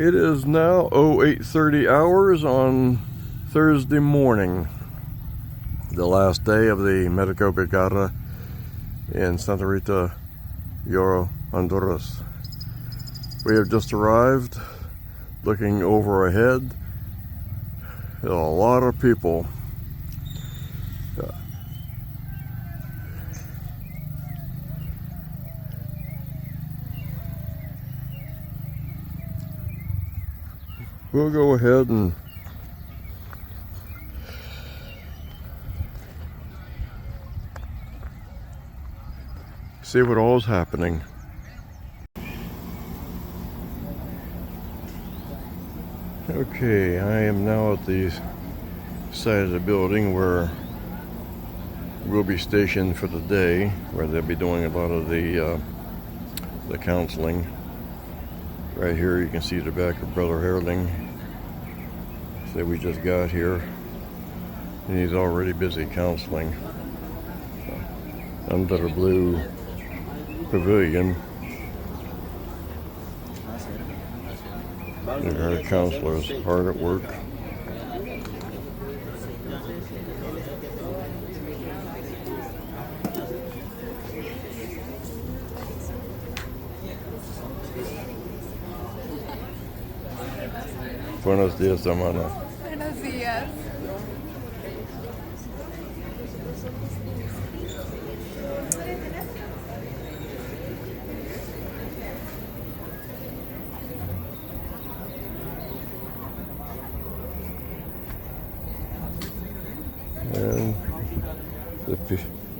It is now 08:30 hours on Thursday morning, the last day of the Medico Brigada in Santa Rita, Honduras. We have just arrived, looking over ahead. There's a lot of people. We'll go ahead and see what all is happening. Okay, I am now at the side of the building where we'll be stationed for the day, where they'll be doing a lot of the counseling. Right here you can see the back of Brother Herling. So we just got here and he's already busy counseling under the blue pavilion. Our counselors hard at work. Buenos días, hermana. Buenos días.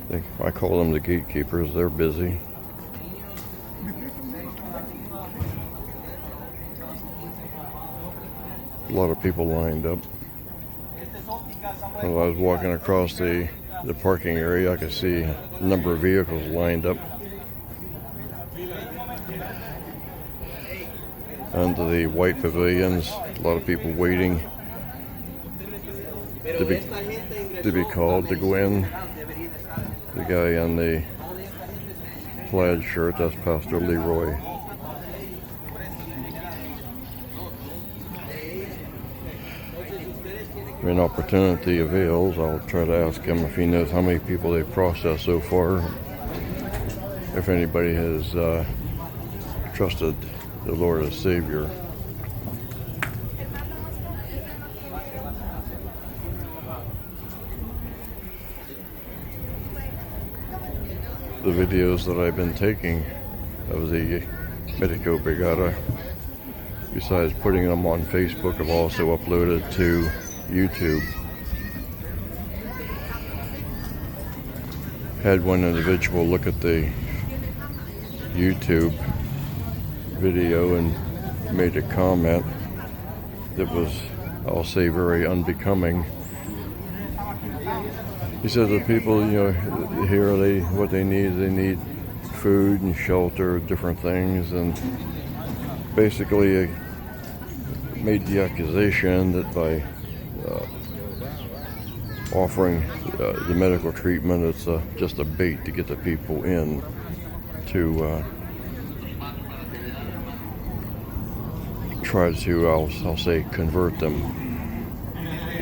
And I call them the gatekeepers, they're busy. A lot of people lined up. As I was walking across the parking area, I could see a number of vehicles lined up under the white pavilions. A lot of people waiting to be called to go in. The guy on the plaid shirt, that's Pastor Leroy. If an opportunity avails, I'll try to ask him if he knows how many people they've processed so far. If anybody has trusted the Lord as Savior. The videos that I've been taking of the Medico Brigada, besides putting them on Facebook, I've also uploaded to YouTube. Had one individual look at the YouTube video and made a comment that was, I'll say, very unbecoming. He said the people, here what they need food and shelter, different things, and basically made the accusation that by offering the medical treatment, it's just a bait to get the people in to try to, I'll say, convert them.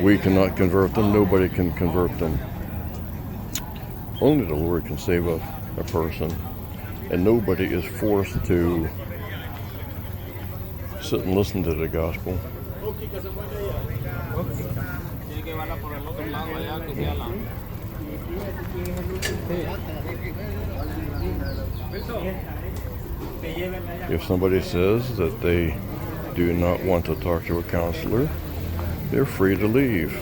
We cannot convert them. Nobody can convert them. Only the Lord can save a person, and nobody is forced to sit and listen to the gospel. If somebody says that they do not want to talk to a counselor, they're free to leave.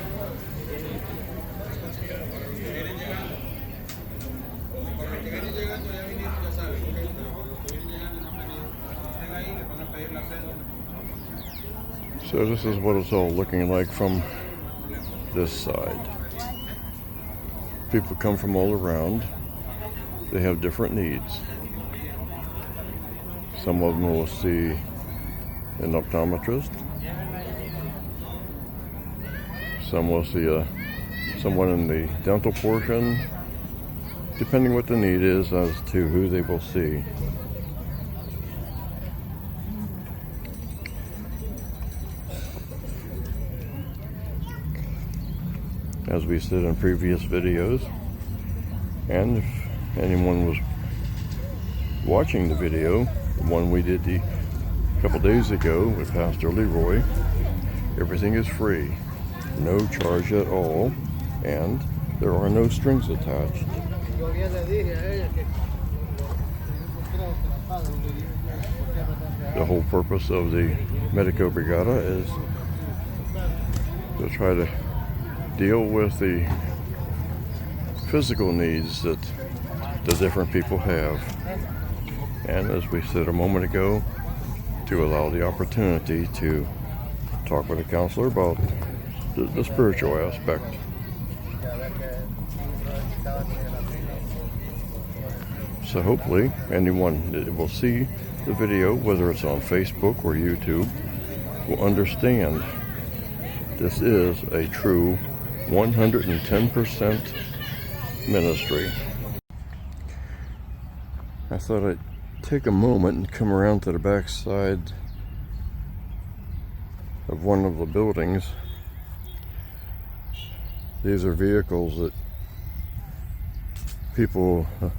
So this is what it's all looking like from this side. People come from all around. They have different needs. Some of them will see an optometrist. Some will see someone in the dental portion, depending what the need is as to who they will see. as we said in previous videos. And if anyone was watching the video, the one we did a couple days ago with Pastor Leroy, everything is free, no charge at all, and there are no strings attached. The whole purpose of the Medico Brigada is to try to deal with the physical needs that the different people have. And as we said a moment ago, to allow the opportunity to talk with a counselor about the spiritual aspect. So hopefully anyone that will see the video, whether it's on Facebook or YouTube, will understand this is a true 110% ministry. I thought I'd take a moment and come around to the back side of one of the buildings. These are vehicles that people have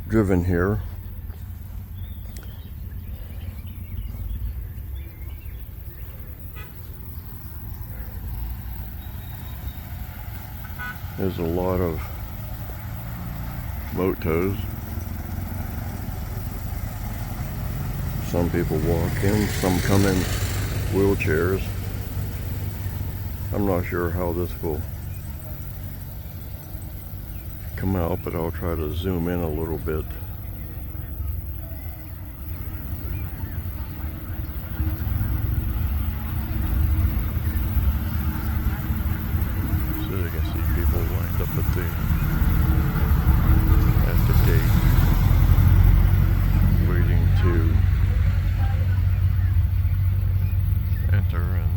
driven here. There's a lot of motos. Some people walk in, some come in wheelchairs. I'm not sure how this will come out, but I'll try to zoom in a little bit. So you can see people lined up at the gate, waiting to enter and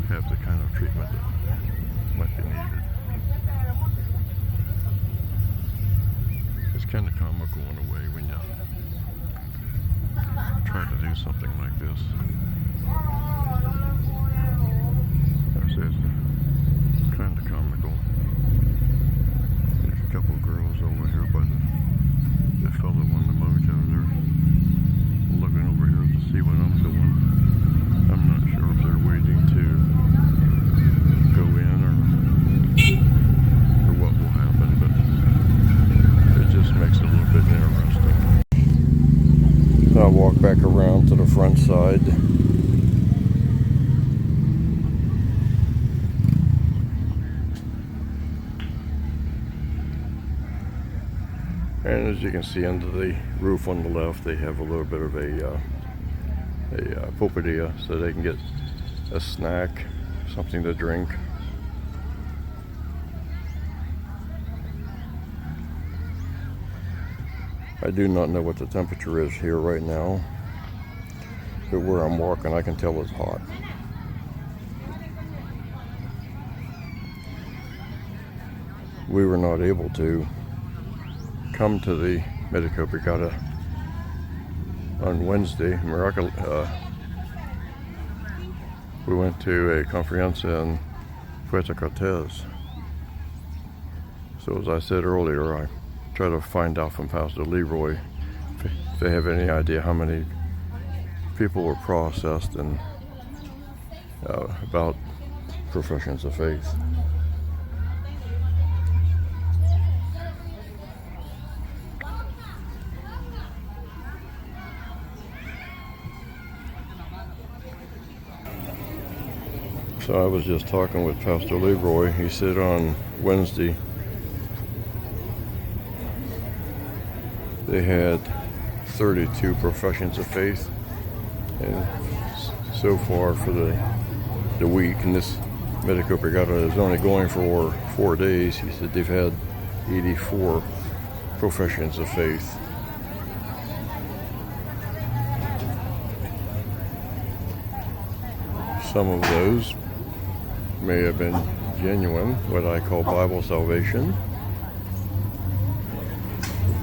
have the kind of treatment that might be needed. It's kind of comical in a way when you try to do something like this. It's kind of comical. There's a couple of girls over here by the fellow on the moto. They're looking over here to see what I'm doing. I'm not sure if they're waiting to go in or what will happen, but it just makes it a little bit interesting. I'll walk back around to the front side. And as you can see under the roof on the left, they have a little bit of a pulperia, so they can get a snack, something to drink. I do not know what the temperature is here right now, but where I'm walking I can tell it's hot. We were not able to come to the Medico Brigada on Wednesday. We went to a conferencia in Puerto Cortez. So as I said earlier, I try to find out from Pastor Leroy if they have any idea how many people were processed and about professions of faith. So I was just talking with Pastor Leroy. He said on Wednesday they had 32 professions of faith, and so far for the week, and this Medico Brigada is only going for 4 days, he said they've had 84 professions of faith. Some of those may have been genuine, what I call Bible salvation.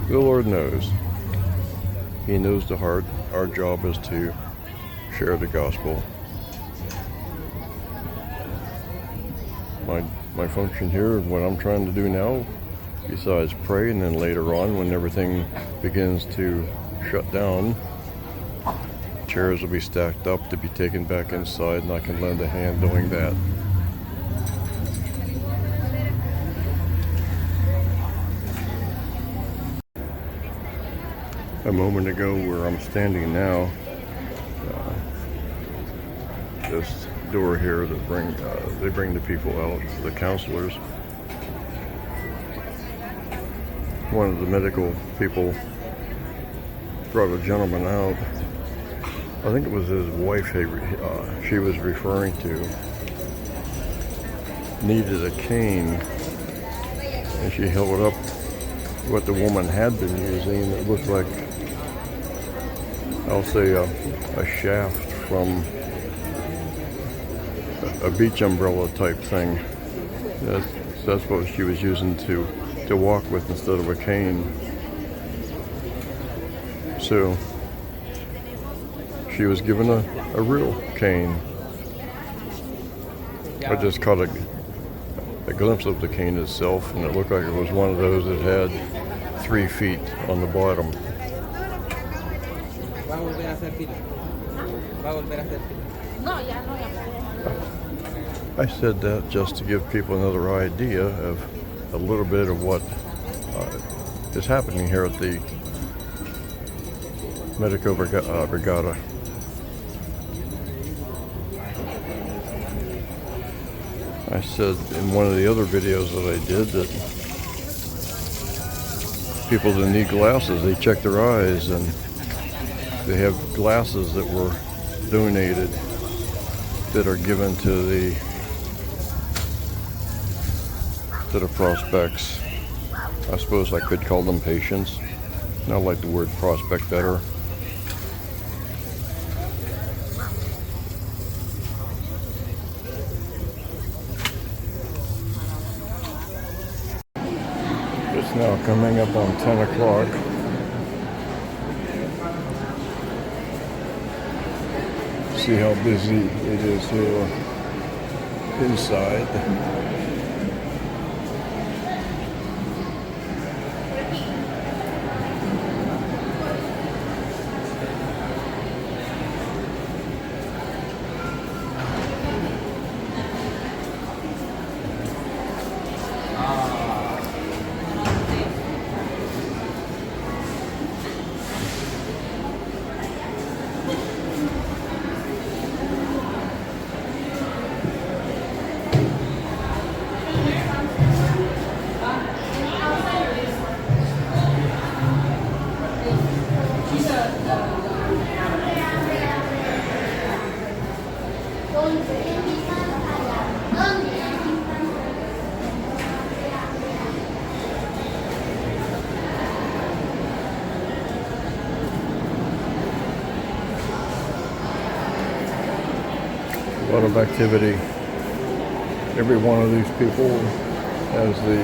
The Lord knows. He knows the heart. Our job is to share the gospel. My my function here, what I'm trying to do now, besides pray, and then later on when everything begins to shut down, chairs will be stacked up to be taken back inside, and I can lend a hand doing that. A moment ago, where I'm standing now, this door here that they bring the people out, the counselors. One of the medical people brought a gentleman out. I think it was his wife she was referring to. Needed a cane, and she held up what the woman had been using. It looked like, I'll say, a shaft from a beach umbrella type thing. That's what she was using to walk with instead of a cane. So she was given a real cane. I just caught a glimpse of the cane itself, and it looked like it was one of those that had 3 feet on the bottom. I said that just to give people another idea of a little bit of what is happening here at the Medico Brigada. I said in one of the other videos that I did that people that need glasses, they check their eyes, and they have glasses that were donated that are given to the prospects. I suppose I could call them patients. I like the word prospect better. It's now coming up on 10 o'clock. See how busy it is here inside. A lot of activity. Every one of these people has the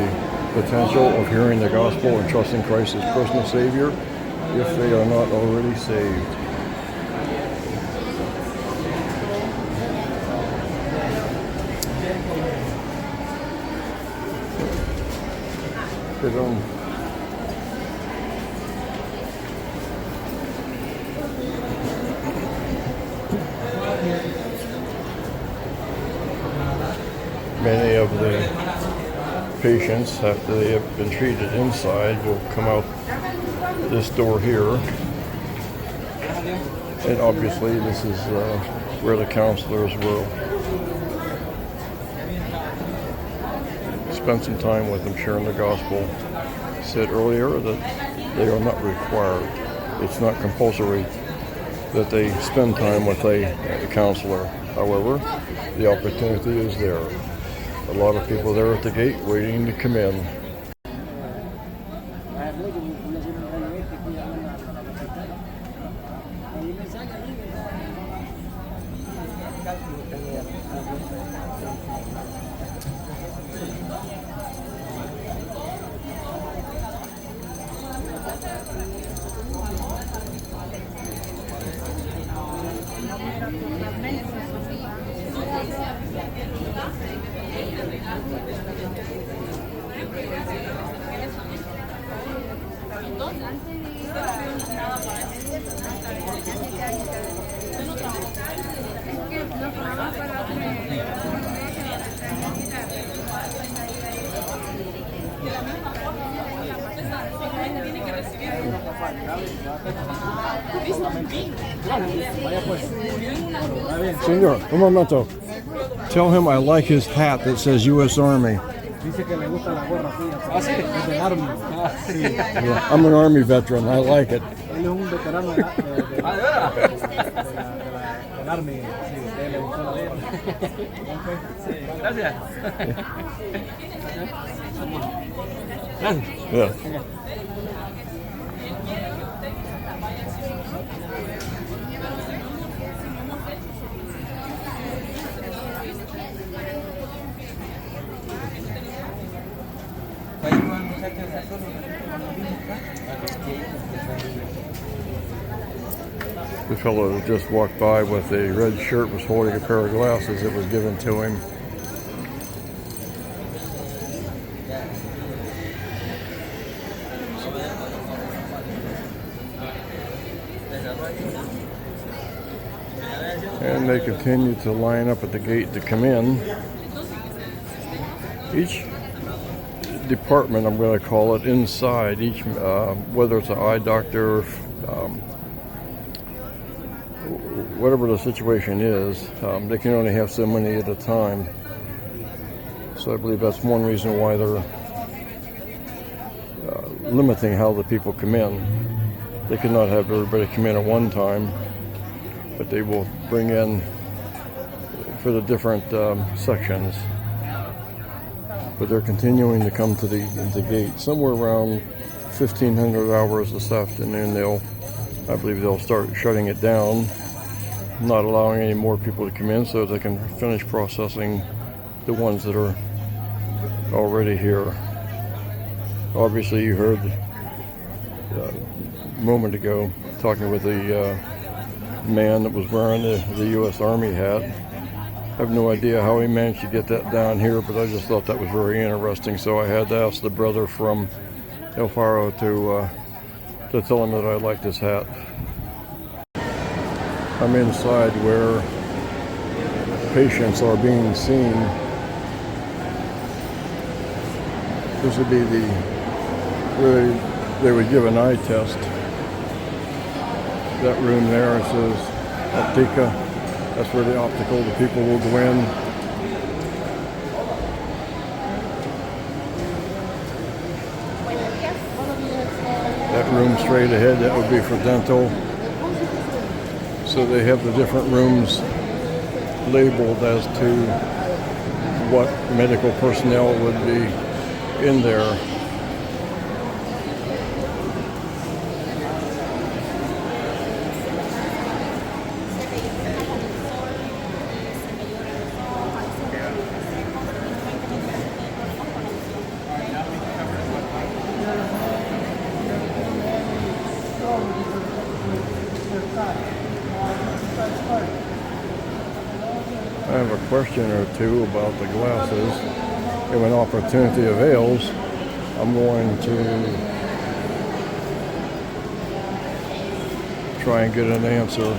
potential of hearing the gospel and trusting Christ as personal Savior if they are not already saved. Sit on. Many of the patients, after they have been treated inside, will come out this door here. And obviously this is where the counselors will spend some time with them sharing the gospel. I said earlier that they are not required. It's not compulsory that they spend time with a counselor. However, the opportunity is there. A lot of people there at the gate waiting to come in. Senor, un momento. Tell him I like his hat that says U.S. Army. Yeah, I'm an Army veteran. I like it. Yeah. The fellow that just walked by with a red shirt was holding a pair of glasses that was given to him. And they continue to line up at the gate to come in. Each department, I'm going to call it, inside each, whether it's an eye doctor, whatever the situation is, they can only have so many at a time. So I believe that's one reason why they're limiting how the people come in. They cannot have everybody come in at one time, but they will bring in for the different sections. But they're continuing to come to the gate. Somewhere around 1,500 hours this afternoon, I believe they'll start shutting it down, not allowing any more people to come in so they can finish processing the ones that are already here. Obviously, you heard a moment ago talking with the man that was wearing the U.S. Army hat. I have no idea how he managed to get that down here, but I just thought that was very interesting. So I had to ask the brother from El Faro to tell him that I liked his hat. I'm inside where patients are being seen. This would be where they would give an eye test. That room there, it says Optica. That's where the optical, the people will go in. That room straight ahead, that would be for dental. So they have the different rooms labeled as to what medical personnel would be in there. I have a question or two about the glasses. If an opportunity avails, I'm going to try and get an answer.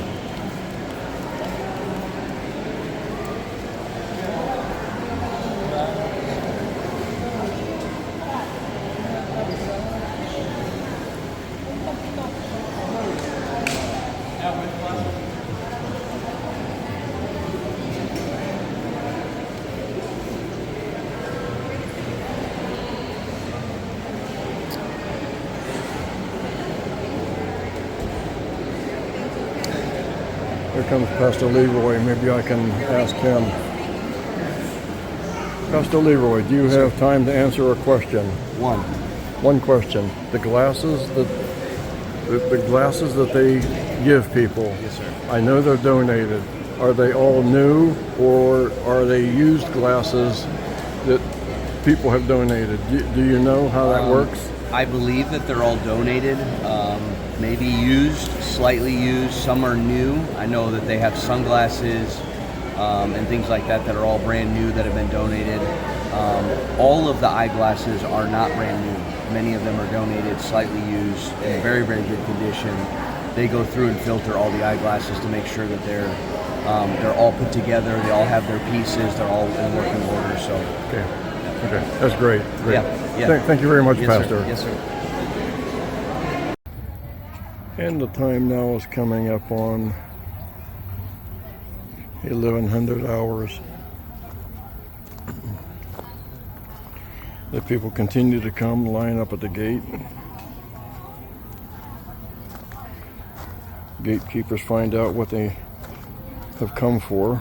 Here comes Pastor Leroy. Maybe I can ask him. Pastor Leroy, do you have time to answer a question? One question. The glasses that they give people. Yes, sir. I know they're donated. Are they all new, or are they used glasses that people have donated? Do you know how that works? I believe that they're all donated, maybe used, slightly used. Some are new. I know that they have sunglasses and things like that are all brand new that have been donated. All of the eyeglasses are not brand new. Many of them are donated, slightly used, in very, very good condition. They go through and filter all the eyeglasses to make sure that they're all put together. They all have their pieces. They're all in working order. So, Okay, that's great. Great. Yeah. Thank you very much, Yes, Pastor. sir. Yes, sir. And the time now is coming up on 1100 hours. The people continue to come, line up at the gate. Gatekeepers find out what they have come for,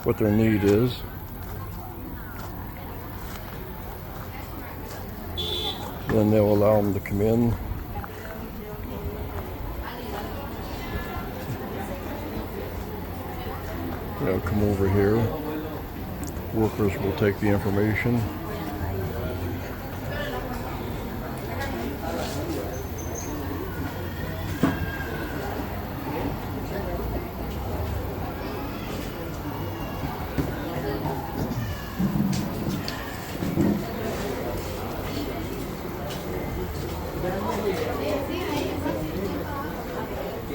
what their need is. Then they'll allow them to come in. They'll come over here. Workers will take the information.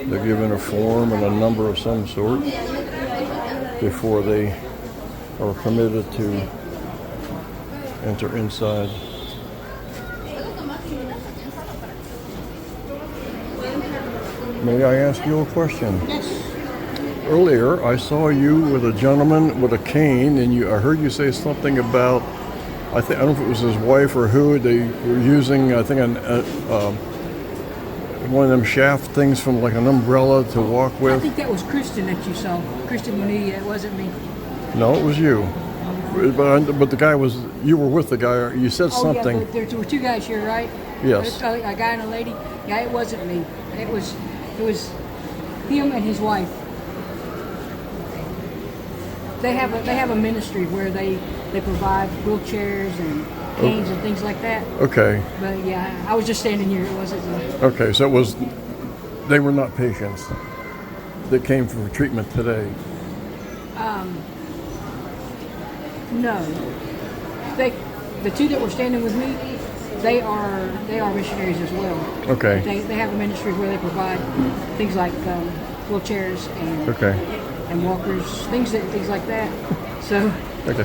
They're given a form and a number of some sort before they are permitted to enter inside. May I ask you a question? Yes. Earlier, I saw you with a gentleman with a cane, and I heard you say something about, I don't know if it was his wife or who, they were using, I think, one of them shaft things from like an umbrella to walk I with. think that was Kristen that you saw. Kristen Munee, it wasn't me. No, it was you. But the guy was, you were with the guy, you said something. Yeah, but there were two guys here, right? Yes. A guy and a lady. Yeah, it wasn't me. It was him and his wife. They have a ministry where they provide wheelchairs and canes and things like that. Okay. But yeah, I was just standing here. It wasn't me. Okay, so they were not patients that came for treatment today. No. The two that were standing with me, they are missionaries as well. Okay. They have a ministry where they provide things like wheelchairs and walkers, things like that. So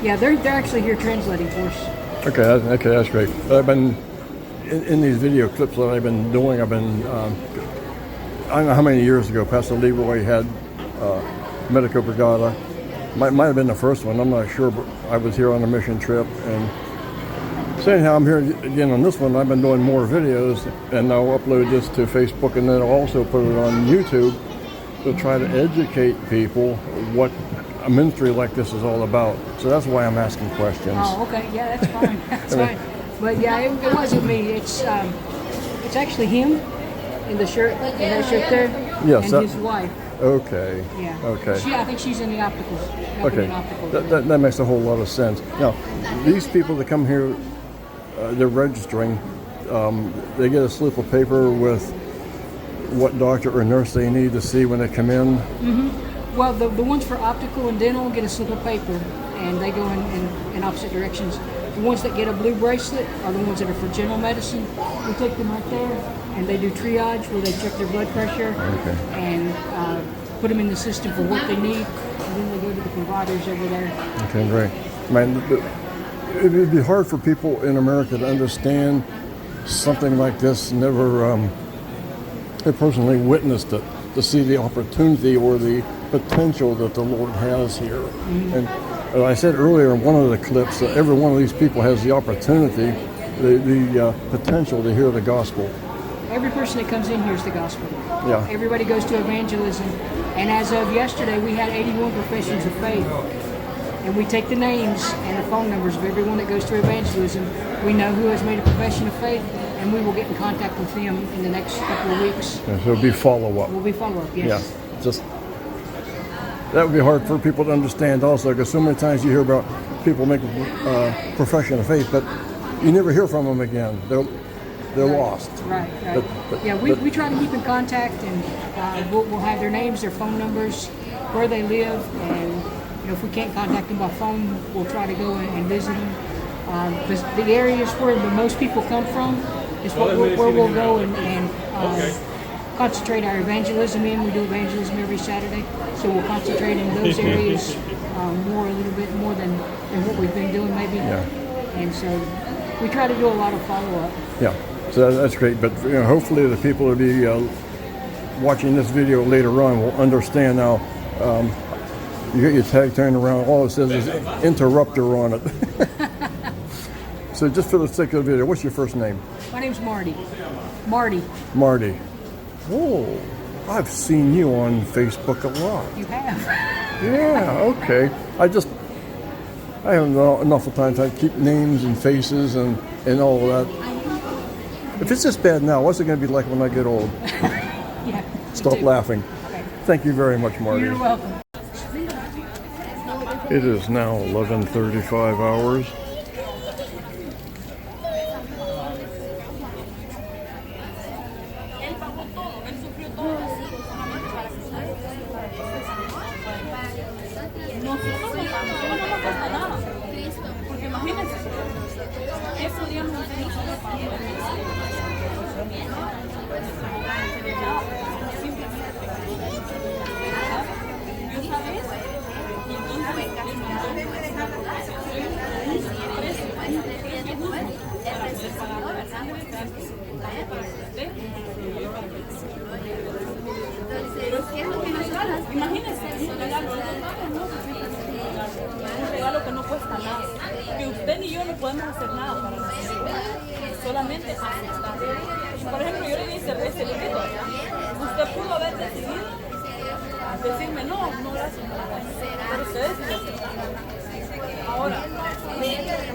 yeah, they're actually here translating for us. Okay, that's great. I've been in these video clips that I've been doing. I don't know how many years ago Pastor Leroy had Medico Brigada. Might have been the first one. I'm not sure, but I was here on a mission trip, and saying how I'm here again on this one. I've been doing more videos, and I'll upload this to Facebook, and then I'll also put it on YouTube to try to educate people what a ministry like this is all about. So that's why I'm asking questions. Oh, okay, yeah, that's fine. That's fine. But yeah, it wasn't me. It's actually him in the shirt, there, Yes, and his wife. Okay. Yeah. Okay. I think she's in the opticals. Okay. That makes a whole lot of sense. Now, these people that come here, they're registering. They get a slip of paper with what doctor or nurse they need to see when they come in. Mm-hmm. Well, the ones for optical and dental get a slip of paper, and they go in opposite directions. The ones that get a blue bracelet are the ones that are for general medicine. We take them right there, and they do triage where they check their blood pressure and put them in the system for what they need, and then they go to the providers over there. Okay, great. Man, it would be hard for people in America to understand something like this. Never personally witnessed it, to see the opportunity or the potential that the Lord has here. Mm-hmm. And as I said earlier in one of the clips, every one of these people has the opportunity, the potential to hear the gospel. Every person that comes in hears the gospel. Yeah. Everybody goes to evangelism. And as of yesterday, we had 81 professions of faith. And we take the names and the phone numbers of everyone that goes to evangelism. We know who has made a profession of faith, and we will get in contact with them in the next couple of weeks. Yeah, so it'll be follow-up. Will be follow-up, yes. Yeah, just that would be hard for people to understand also, because so many times you hear about people making profession of faith, but you never hear from them again. They're lost. Right. But we try to keep in contact, and we'll have their names, their phone numbers, where they live, and if we can't contact them by phone, we'll try to go and visit them. because the areas where the most people come from is where we'll go and concentrate our evangelism in. We do evangelism every Saturday, so we'll concentrate in those areas a little bit more than what we've been doing maybe. Yeah. And so we try to do a lot of follow-up. Yeah, so that's great. But hopefully the people will be watching this video later on will understand now. You get your tag turned around, all it says is interrupter on it. So just for the sake of the video, what's your first name? My name's Marty. Marty. Marty. Oh, I've seen you on Facebook a lot. You have. Yeah, okay. I haven't enough of time to keep names and faces and all of that. If it's this bad now, what's it going to be like when I get old? Yeah. Stop laughing. Okay. Thank you very much, Marty. You're welcome. It is now 11:35 hours. Imagínense, un regalo que no cuesta nada, que usted ni yo no podemos hacer nada para recibirlo, solamente aceptar. Por ejemplo, yo le di cerveza y le digo, usted pudo haber decidido decirme no gracias, pero usted decidió aceptar. Ahora,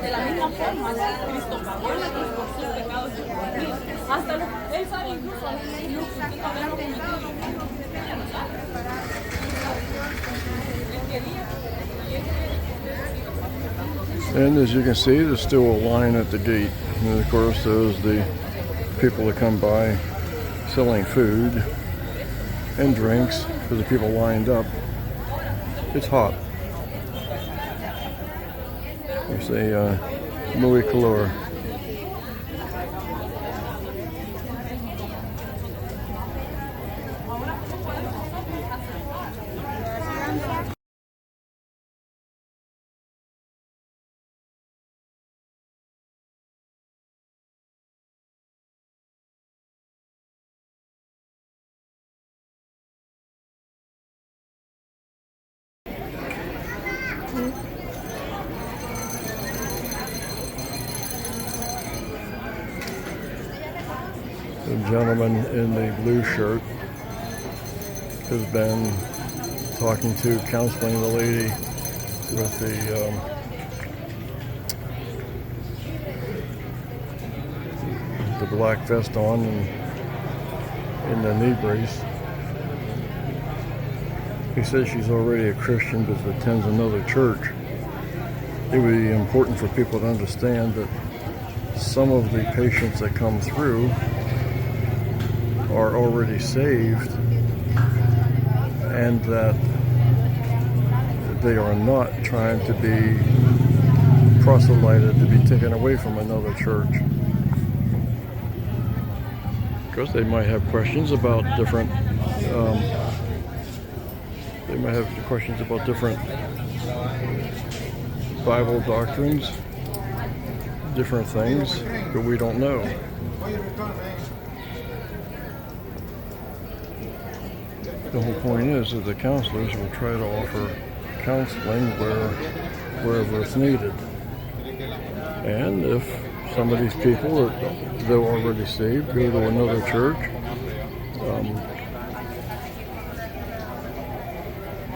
de la misma forma, Cristo pagó en la cruz por sus pecados y por mí. Hasta él sabe incluso los que usted también lo cometió. And as you can see, there's still a line at the gate. And of course, there's the people that come by selling food and drinks for the people lined up. It's hot. You say, muy calor. The gentleman in the blue shirt has been talking to, counseling the lady with the black vest on and the knee brace. He says she's already a Christian but attends another church. It would be important for people to understand that some of the patients that come through are already saved and that they are not trying to be proselyted to be taken away from another church. Because they might have questions about different Bible doctrines, different things, but we don't know. The whole point is that the counselors will try to offer counseling wherever it's needed. And if some of these people that they're already saved go to another church,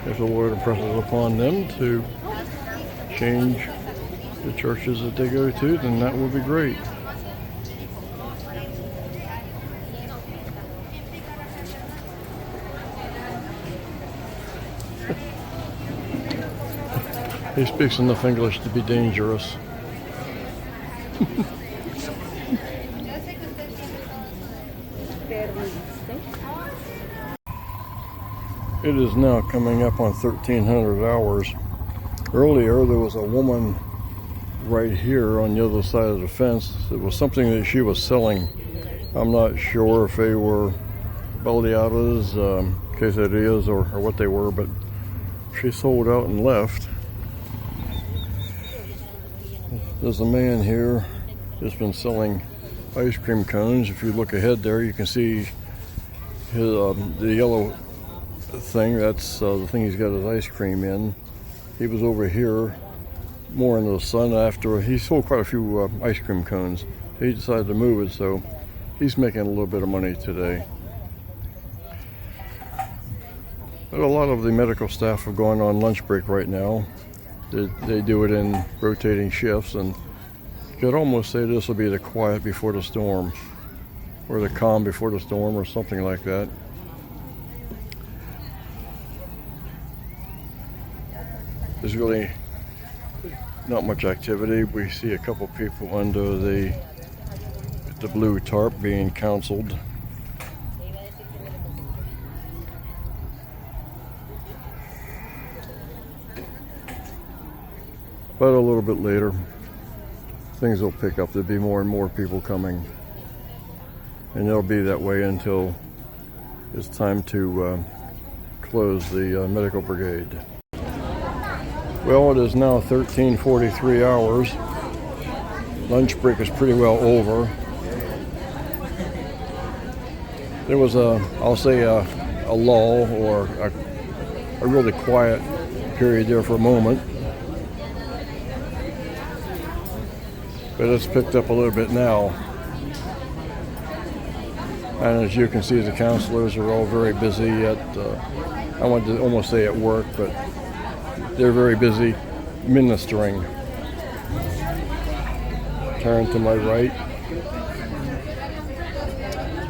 if the Lord impresses upon them to change the churches that they go to, then that would be great. He speaks enough English to be dangerous. It is now coming up on 1300 hours. Earlier there was a woman right here on the other side of the fence. It was something that she was selling. I'm not sure if they were baleadas, quesadillas, or what they were, but she sold out and left. There's a man here that's been selling ice cream cones. If you look ahead there, you can see his, the yellow thing. That's the thing he's got his ice cream in. He was over here more in the sun after he sold quite a few ice cream cones. He decided to move it, so he's making a little bit of money today. But a lot of the medical staff are going on lunch break right now. They do it in rotating shifts, and you could almost say this will be the quiet before the storm, or the calm before the storm, or something like that. There's really not much activity. We see a couple people under the blue tarp being counseled. But a little bit later, things will pick up. There'll be more and more people coming. And it'll be that way until it's time to close the medical brigade. Well, it is now 13:43 hours. Lunch break is pretty well over. There was I'll say a lull, or a really quiet period there for a moment. But it's picked up a little bit now. And as you can see, the counselors are all very busy at, I want to almost say at work, but they're very busy ministering. Turn to my right.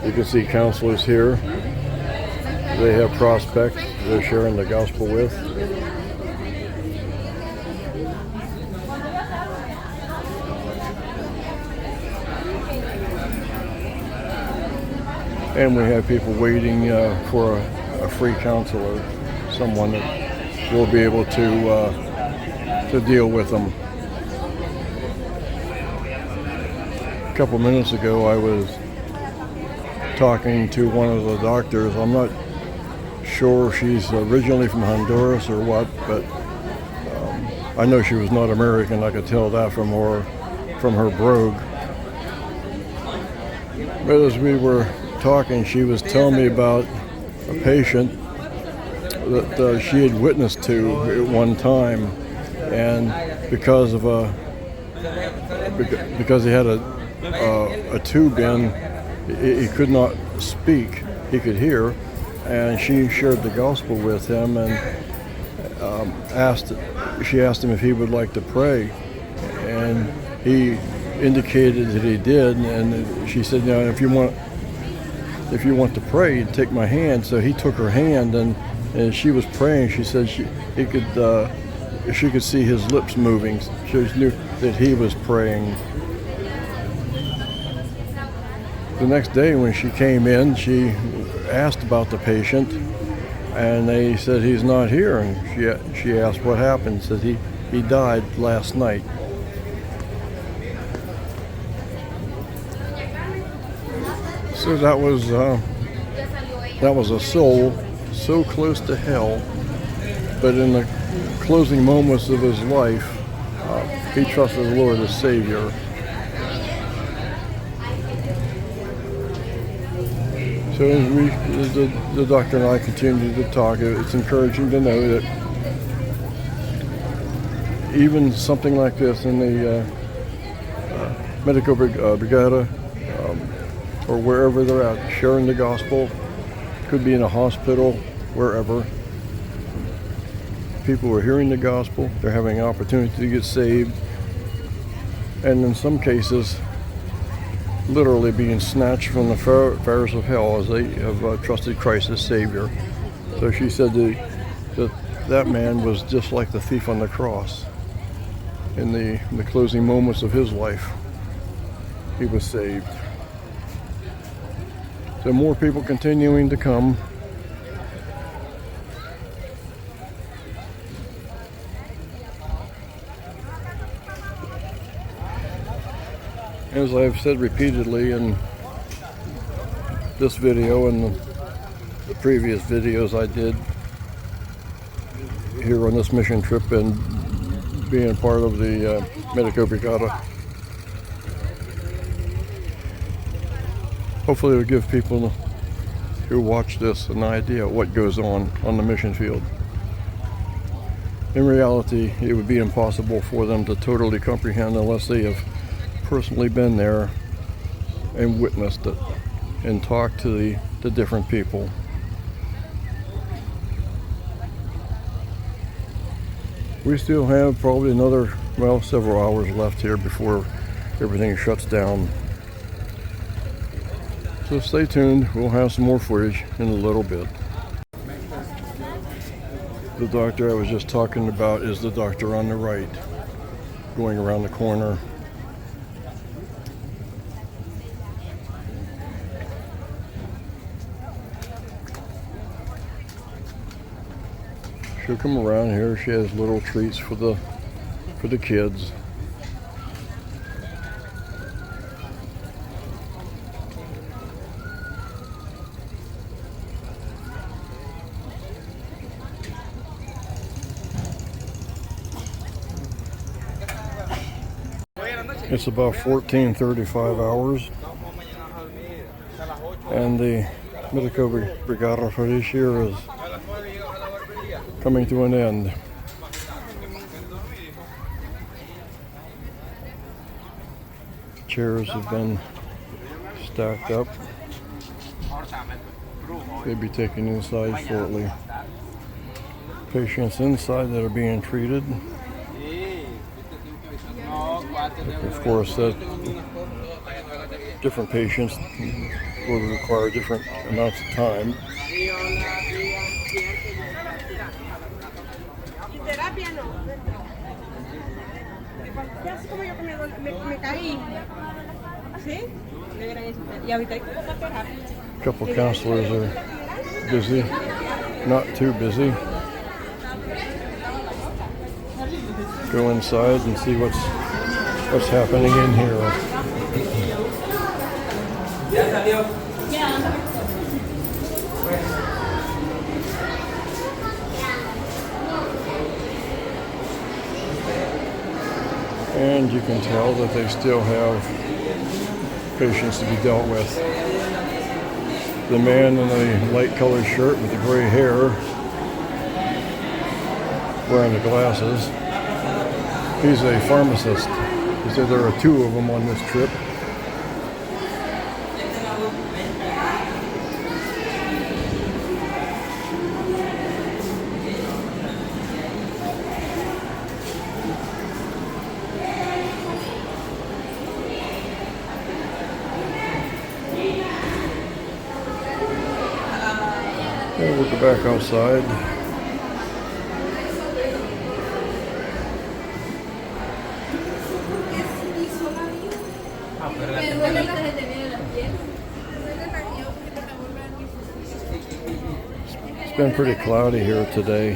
You can see counselors here. They have prospects they're sharing the gospel with. And we have people waiting for a free counselor, someone that will be able to deal with them. A couple minutes ago, I was talking to one of the doctors. I'm not sure if she's originally from Honduras or what, but I know she was not American. I could tell that from her brogue. But as we were talking, she was telling me about a patient that she had witnessed to at one time, and because he had a tube in, he could not speak. He could hear, and she shared the gospel with him, and she asked him if he would like to pray, and he indicated that he did, and she said, "You know, if you want to pray, take my hand." So he took her hand, and she was praying. She said she could see his lips moving. She knew that he was praying. The next day when she came in, she asked about the patient, and they said he's not here. And she asked what happened. Said he died last night. So that was a soul so close to hell, but in the closing moments of his life, he trusted the Lord as Savior. So as the doctor and I continue to talk, it's encouraging to know that even something like this in the medical brigada, or wherever they're at, sharing the gospel, could be in a hospital, wherever. People are hearing the gospel, they're having an opportunity to get saved, and in some cases, literally being snatched from the fires of hell as they have trusted Christ as Savior. So she said that man was just like the thief on the cross. In the closing moments of his life, he was saved. So more people continuing to come. As I've said repeatedly in this video and the previous videos I did here on this mission trip and being part of the Medico Brigada, hopefully it'll give people who watch this an idea of what goes on the mission field. In reality, it would be impossible for them to totally comprehend unless they have personally been there and witnessed it and talked to the different people. We still have probably another, well, several hours left here before everything shuts down. So stay tuned, we'll have some more footage in a little bit. The doctor I was just talking about is the doctor on the right, going around the corner. She'll come around here. She has little treats for the kids. It's about 14:35 hours, and the Medico Brigada for this year is coming to an end. Chairs have been stacked up. They'll be taken inside shortly. Patients inside that are being treated. Of course, different patients will require different amounts of time. A couple counselors are busy, not too busy. Go inside and see what's happening in here. And you can tell that they still have patients to be dealt with. The man in the light colored shirt with the gray hair, wearing the glasses, he's a pharmacist. He said there are two of them on this trip. And we'll go back outside. It's been pretty cloudy here today,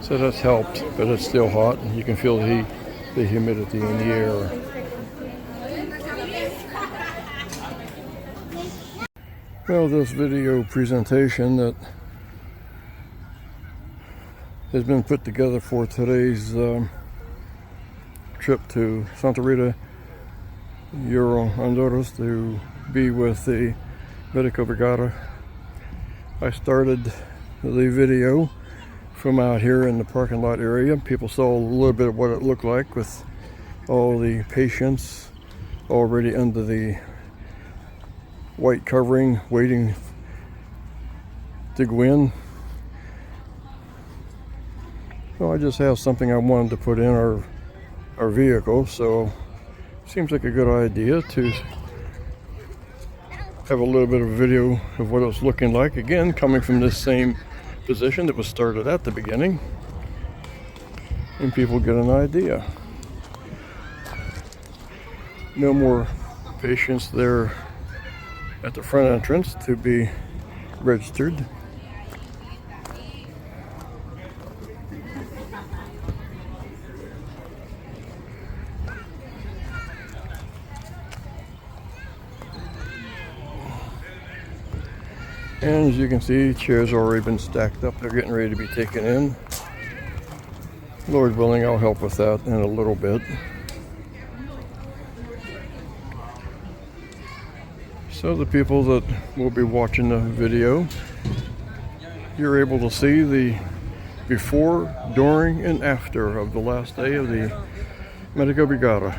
so that's helped, but it's still hot. You can feel the humidity in the air. Well, this video presentation that has been put together for today's trip to Santa Rita, Honduras, to be with the Medico Brigada. I started the video from out here in the parking lot area. People saw a little bit of what it looked like with all the patients already under the white covering, waiting to go in. So I just have something I wanted to put in our vehicle, so it seems like a good idea to have a little bit of a video of what it's looking like, again coming from this same position that was started at the beginning, and people get an idea. No more patients there at the front entrance to be registered. And as you can see, chairs already been stacked up. They're getting ready to be taken in. Lord willing, I'll help with that in a little bit. So the people that will be watching the video, you're able to see the before, during, and after of the last day of the Medica Brigada.